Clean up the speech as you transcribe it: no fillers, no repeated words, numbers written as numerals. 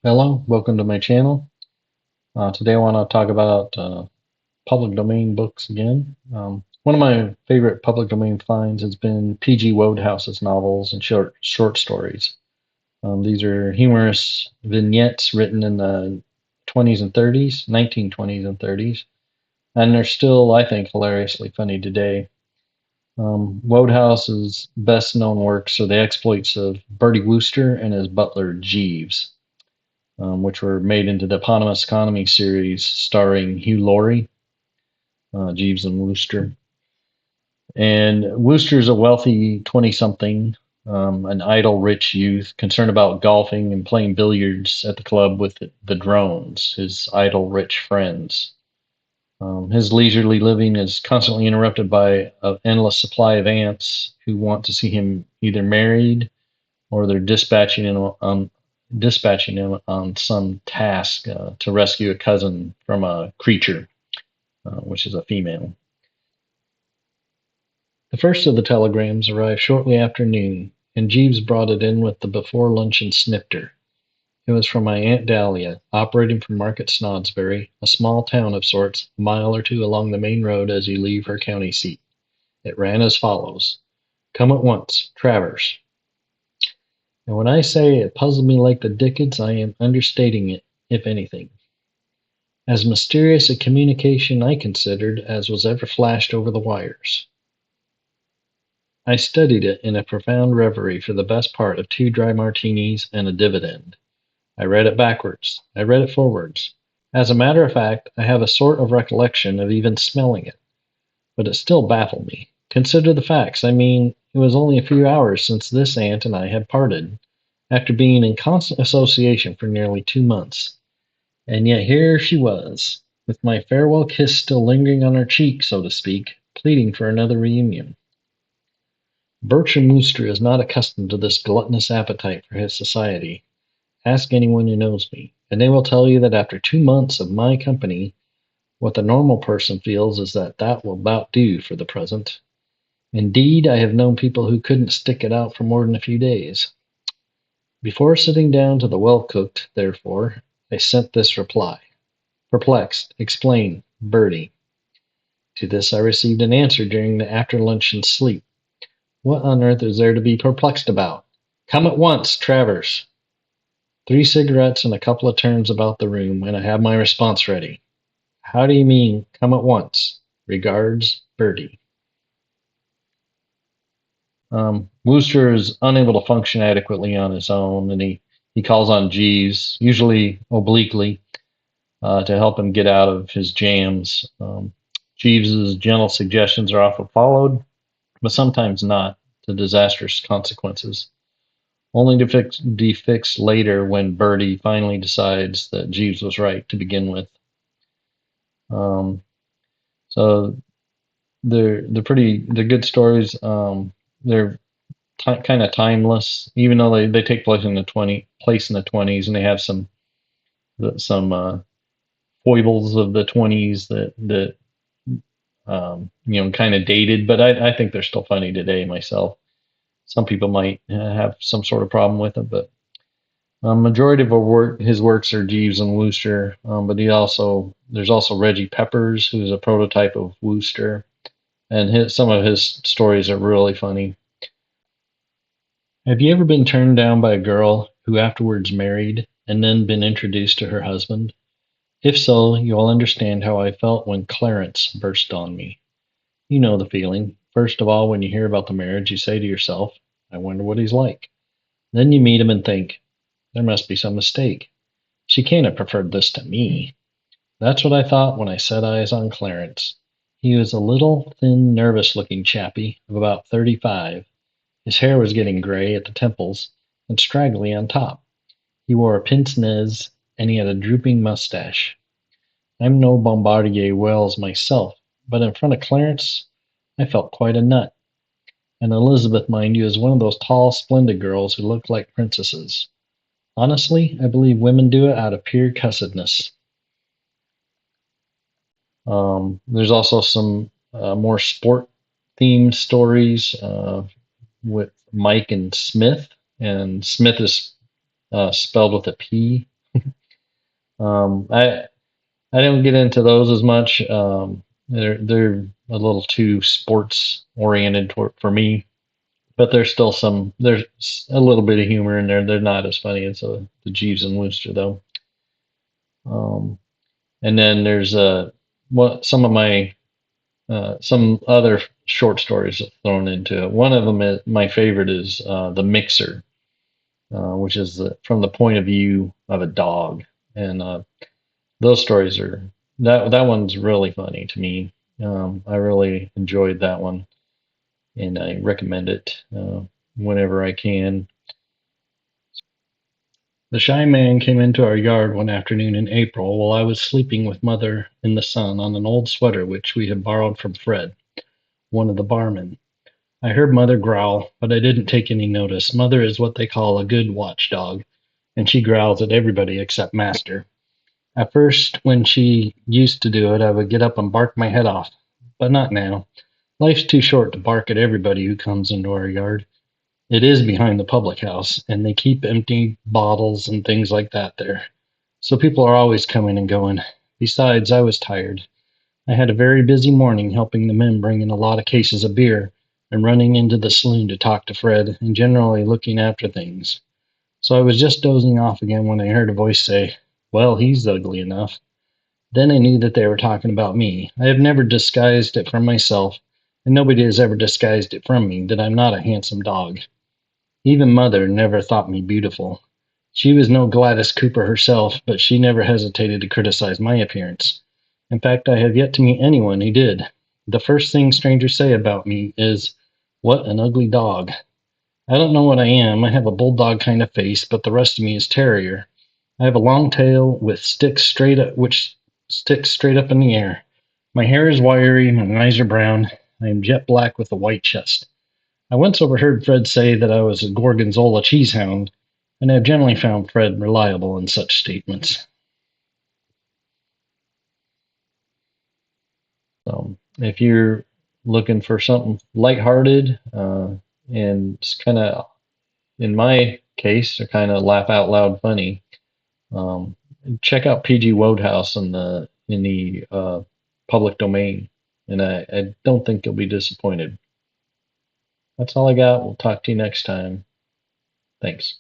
Hello, welcome to my channel. Today I want to talk about public domain books again. One of my favorite public domain finds has been P.G. Wodehouse's novels and short stories. These are humorous vignettes written in the 20s and 30s, 1920s and 30s, and they're still, I think, hilariously funny today. Wodehouse's best known works are the exploits of Bertie Wooster and his butler Jeeves, which were made into the eponymous comedy series starring Hugh Laurie, Jeeves and Wooster. And Wooster is a wealthy 20 something, an idle rich youth concerned about golfing and playing billiards at the club with the drones, his idle rich friends. His leisurely living is constantly interrupted by an endless supply of aunts who want to see him either married or they're dispatching him on some task to rescue a cousin from a creature, which is a female. The first of the telegrams arrived shortly after noon, and Jeeves brought it in with the before luncheon snifter. It was from my Aunt Dahlia, operating from Market Snodsbury, a small town of sorts, a mile or two along the main road as you leave her county seat. It ran as follows: "Come at once, Travers." And when I say it puzzled me like the dickens, I am understating it, if anything. As mysterious a communication I considered as was ever flashed over the wires. I studied it in a profound reverie for the best part of 2 dry martinis and a dividend. I read it backwards. I read it forwards. As a matter of fact, I have a sort of recollection of even smelling it. But it still baffled me. Consider the facts. I mean, it was only a few hours since this aunt and I had parted, after being in constant association for nearly 2 months. And yet here she was, with my farewell kiss still lingering on her cheek, so to speak, pleading for another reunion. Bertram Wooster is not accustomed to this gluttonous appetite for his society. Ask anyone who knows me, and they will tell you that after 2 months of my company, what the normal person feels is that will about do for the present. Indeed, I have known people who couldn't stick it out for more than a few days. Before sitting down to the well-cooked, therefore, I sent this reply. Perplexed. Explain. Bertie. To this I received an answer during the after-luncheon sleep. What on earth is there to be perplexed about? Come at once, Travers. 3 cigarettes and a couple of turns about the room, and I have my response ready. How do you mean, come at once? Regards, Bertie. Wooster is unable to function adequately on his own, and he calls on Jeeves, usually obliquely, to help him get out of his jams. Jeeves's gentle suggestions are often followed, but sometimes not, to disastrous consequences, only to be fixed later when Bertie finally decides that Jeeves was right to begin with. So they're good stories. They're kind of timeless, even though they take place in the 20s, and they have some foibles of the 20s that kind of dated, but I think they're still funny today myself. Some people might have some sort of problem with it, but majority of his works are Jeeves and Wooster, but there's also Reggie Peppers, who's a prototype of Wooster, and some of his stories are really funny. Have you ever been turned down by a girl who afterwards married and then been introduced to her husband? If so, you'll understand how I felt when Clarence burst on me. You know the feeling. First of all, when you hear about the marriage, you say to yourself, I wonder what he's like. Then you meet him and think, there must be some mistake. She can't have preferred this to me. That's what I thought when I set eyes on Clarence. He was a little, thin, nervous-looking chappie of about 35. His hair was getting gray at the temples and straggly on top. He wore a pince-nez, and he had a drooping mustache. I'm no Bombardier Wells myself, but in front of Clarence I felt quite a nut. And Elizabeth, mind you, is one of those tall, splendid girls who look like princesses. Honestly, I believe women do it out of pure cussedness. There's also some more sport-themed stories with Mike and Smith is spelled with a P. I don't get into those as much. They're a little too sports oriented for me, but there's a little bit of humor in there. They're not as funny as the Jeeves and Wooster though. Um, and then there's some of my some other short stories thrown into it. One of them is my favorite is the Mixer, which is from the point of view of a dog, and those stories are that one's really funny to me. I really enjoyed that one, and I recommend it whenever I can. The shy man came into our yard one afternoon in April while I was sleeping with Mother in the sun on an old sweater which we had borrowed from Fred, one of the barmen. I heard Mother growl, but I didn't take any notice. Mother is what they call a good watchdog, and she growls at everybody except Master. At first, when she used to do it, I would get up and bark my head off, but not now. Life's too short to bark at everybody who comes into our yard. It is behind the public house, and they keep empty bottles and things like that there. So people are always coming and going. Besides, I was tired. I had a very busy morning helping the men bring in a lot of cases of beer and running into the saloon to talk to Fred and generally looking after things. So I was just dozing off again when I heard a voice say, "Well, he's ugly enough." Then I knew that they were talking about me. I have never disguised it from myself, and nobody has ever disguised it from me that I'm not a handsome dog. Even Mother never thought me beautiful. She was no Gladys Cooper herself, but she never hesitated to criticize my appearance. In fact, I have yet to meet anyone who did. The first thing strangers say about me is, "What an ugly dog." I don't know what I am. I have a bulldog kind of face, but the rest of me is terrier. I have a long tail with which sticks straight up in the air. My hair is wiry, my eyes are brown. I am jet black with a white chest. I once overheard Fred say that I was a Gorgonzola cheesehound, and I have generally found Fred reliable in such statements. So, if you're looking for something lighthearted and it's kind of, in my case, are kind of laugh out loud funny, um, check out PG Wodehouse in the public domain, and I don't think you'll be disappointed. That's all I got. We'll talk to you next time. Thanks.